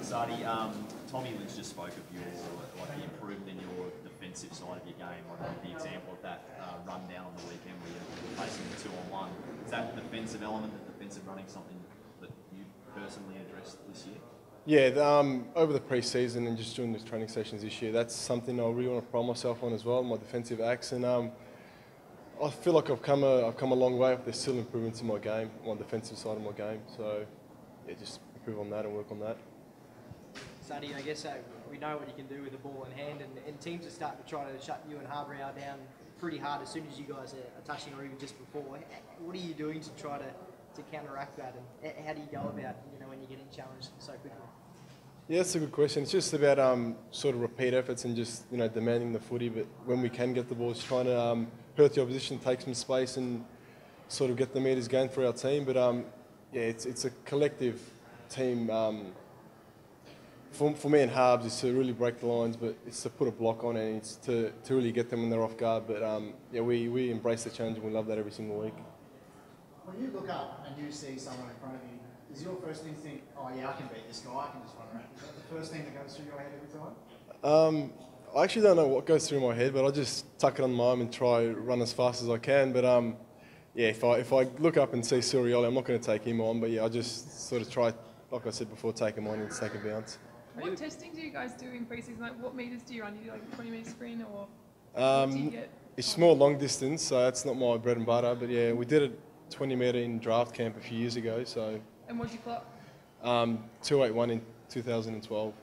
Saadi, Tommy Lynch just spoke of your the improvement in your defensive side of your game. The example of that run down on the weekend where you're facing the 2-on-1. Is that defensive element, the defensive running, something that you personally addressed this year? Yeah, over the pre-season and just during the training sessions this year, that's something I really want to pride myself on as well, my defensive acts. And I feel like I've come a long way. There's still improvements in my game, my defensive side of my game. So yeah, just improve on that and work on that. Saadi, I guess we know what you can do with the ball in hand, and teams are starting to try to shut you and Harbour down pretty hard as soon as you guys are touching, or even just before. What are you doing to try to counteract that, and how do you go about when you're getting challenged so quickly? Yeah, that's a good question. It's just about sort of repeat efforts and just demanding the footy. But when we can get the ball, it's trying to hurt the opposition, take some space, and sort of get the meters going for our team. But yeah, it's a collective team. For me and Harbs, it's to really break the lines, but it's to put a block on it, and it's to really get them when they're off guard. But yeah, we embrace the challenge and we love that every single week. When you look up and you see someone in front of you, is your first instinct, oh yeah, I can beat this guy, I can just run around? Is that the first thing that goes through your head every time? I actually don't know what goes through my head, but I just tuck it on my arm and try run as fast as I can. But yeah, if I look up and see Surioli, I'm not going to take him on. But yeah, I just sort of try, like I said before, take him on and take a bounce. What testing do you guys do in pre-season? Like, what meters do you run? Do you do like a 20-metre sprint, or what do you get? It's more long distance, so that's not my bread and butter. But yeah, we did a 20-metre in draft camp a few years ago. So. And what did you clock? 281 in 2012.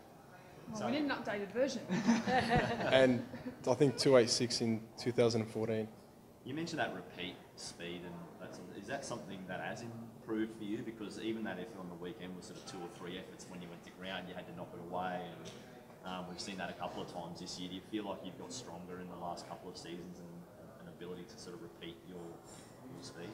Well, we need an updated version. And I think 286 in 2014. You mentioned that repeat speed, and is that something that has improved for you? Because even that effort on the weekend was sort of 2 or 3 efforts when you went to ground, you had to knock it away, and we've seen that a couple of times this year. Do you feel like you've got stronger in the last couple of seasons and an ability to sort of repeat your speed?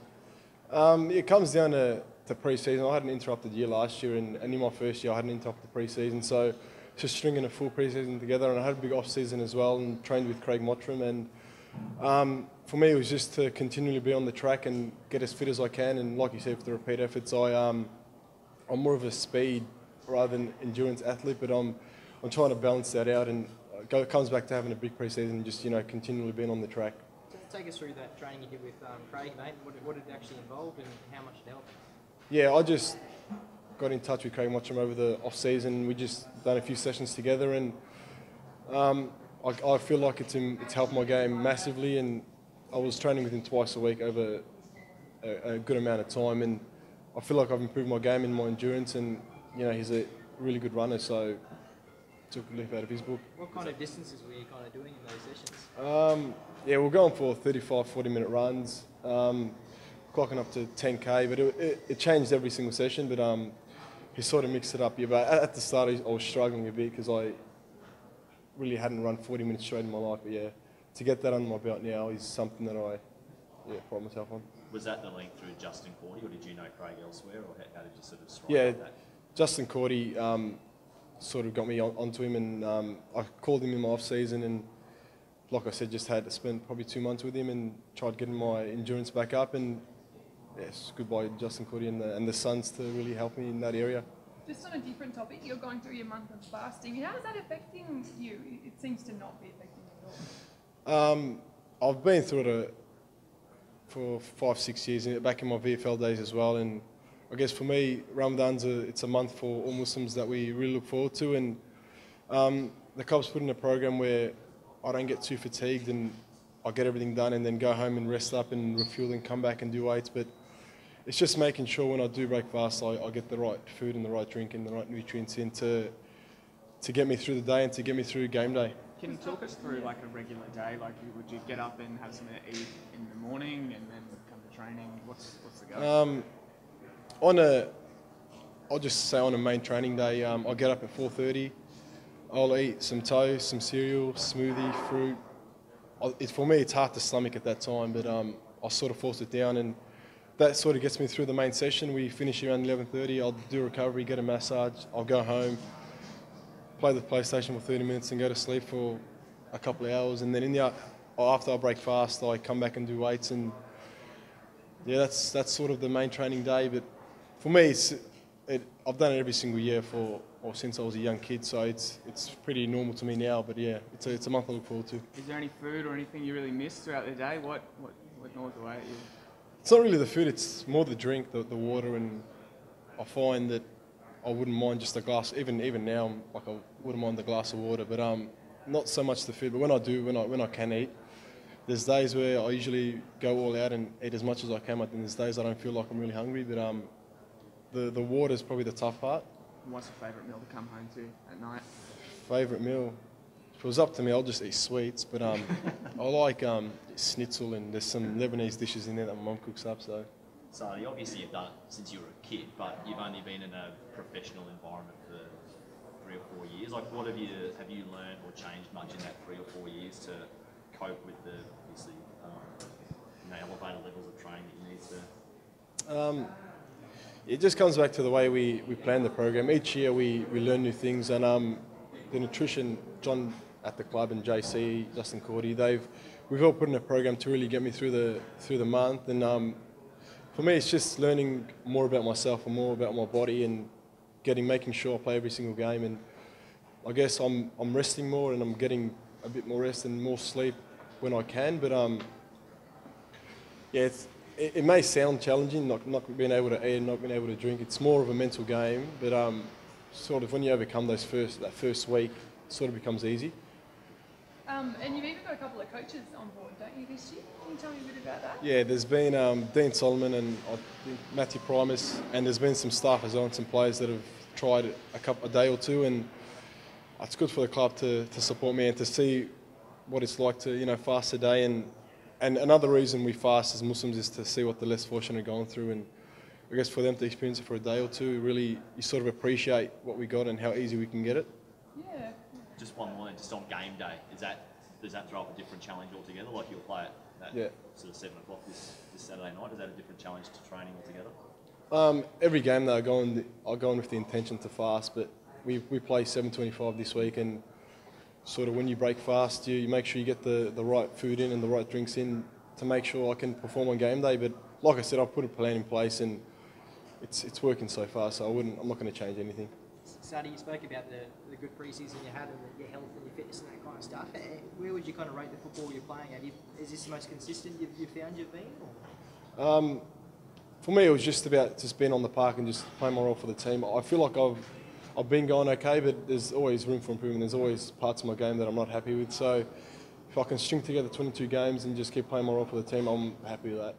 It comes down to pre-season. I had an interrupted year last year, and in my first year I had an interrupted pre-season, so just stringing a full pre-season together, and I had a big off-season as well and trained with Craig Mottram, and for me it was just to continually be on the track and get as fit as I can, and like you said, for the repeat efforts, I'm more of a speed rather than endurance athlete, but I'm trying to balance that out, and it comes back to having a big pre-season and just continually being on the track. Take us through that training you did with Craig, mate. What did it actually involve and how much it helped? Yeah, I just got in touch with Craig Mottram over the off-season. We just done a few sessions together, and I feel like it's helped my game massively, and I was training with him twice a week over a good amount of time, and I feel like I've improved my game and my endurance, and he's a really good runner, so took a leaf out of his book. What kind of distances were you kind of doing in those sessions? Yeah, we're going for 35, 40-minute runs, clocking up to 10K, but it changed every single session, but he sort of mixed it up. Yeah, but at the start, I was struggling a bit because I really hadn't run 40 minutes straight in my life, but yeah, to get that under my belt now is something that I pride myself on. Was that the link through Justin Cordy, or did you know Craig elsewhere, or how did you sort of strike that? Justin Cordy sort of got me onto him, and I called him in my off-season, and like I said, just had to spend probably 2 months with him and tried getting my endurance back up, and yes, goodbye Justin Cordy and the SUNS to really help me in that area. Just on a different topic, you're going through your month of fasting. How is that affecting you? It seems to not be affecting you at all. I've been through it for 5-6 years, back in my VFL days as well, and I guess for me, Ramadan's it's a month for all Muslims that we really look forward to, and the club's put in a program where I don't get too fatigued and I get everything done and then go home and rest up and refuel and come back and do weights. But it's just making sure when I do break fast, I get the right food and the right drink and the right nutrients in to get me through the day and to get me through game day. Can you talk us through like a regular day? Like, would you get up and have something to eat in the morning and then come to training? What's the go? I'll just say on a main training day, I'll get up at 4:30. I'll eat some toast, some cereal, smoothie, fruit. For me, it's hard to stomach at that time, but I'll sort of force it down, and that sort of gets me through the main session. We finish around 11:30. I'll do recovery, get a massage. I'll go home, play the PlayStation for 30 minutes, and go to sleep for a couple of hours. And then after I break fast, I come back and do weights. And yeah, that's sort of the main training day. But for me, I've done it every single year or since I was a young kid, so it's pretty normal to me now. But yeah, it's a month I look forward to. Is there any food or anything you really miss throughout the day? What gnaws away at you? It's not really the food; it's more the drink, the water, and I find that I wouldn't mind just a glass. Even now, I wouldn't mind the glass of water, but not so much the food. But when I can eat, there's days where I usually go all out and eat as much as I can. But then there's days I don't feel like I'm really hungry. But the water is probably the tough part. What's your favourite meal to come home to at night? Favourite meal? If it was up to me, I'll just eat sweets. But I like schnitzel, and there's some Lebanese dishes in there that my mum cooks up. So Obviously you've done it since you were a kid, but you've only been in a professional environment for 3 or 4 years. Like, what have you learned or changed much in that 3 or 4 years to cope with the obviously elevated levels of training that you need to? It just comes back to the way we plan the program. Each year we learn new things, and the nutrition, John at the club and JC, Justin Cordy, we've all put in a program to really get me through the month. And for me, it's just learning more about myself and more about my body, and making sure I play every single game. And I guess I'm resting more, and I'm getting a bit more rest and more sleep when I can. But yeah, it may sound challenging, not being able to eat and not being able to drink. It's more of a mental game, but sort of when you overcome that first week, it sort of becomes easy. And you've even got a couple of coaches on board, don't you, this year? Can you tell me a bit about that? Yeah, there's been Dean Solomon and I think Matthew Primus, and there's been some staff as well and some players that have tried a day or two, and it's good for the club to support me and to see what it's like to fast a day. And another reason we fast as Muslims is to see what the less fortunate are going through, and I guess for them to experience it for a day or two, really you sort of appreciate what we got and how easy we can get it. Yeah. Just one more, just on game day, does that throw up a different challenge altogether? Like, you'll play at sort of 7 o'clock this Saturday night. Is that a different challenge to training altogether? Every game though, I go in with the intention to fast, but we play 7:25 this week, and sort of when you break fast, you make sure you get the right food in and the right drinks in to make sure I can perform on game day. But like I said, I've put a plan in place, and it's working so far, so I'm not going to change anything. Saad, you spoke about the good pre-season you had and your health and your fitness and that kind of stuff. Where would you kind of rate the football you're playing at? Is this the most consistent you've found you've been? Or? For me, it was just about being on the park and just playing my role for the team. I feel like I've been going okay, but there's always room for improvement. There's always parts of my game that I'm not happy with. So if I can string together 22 games and just keep playing my role for the team, I'm happy with that.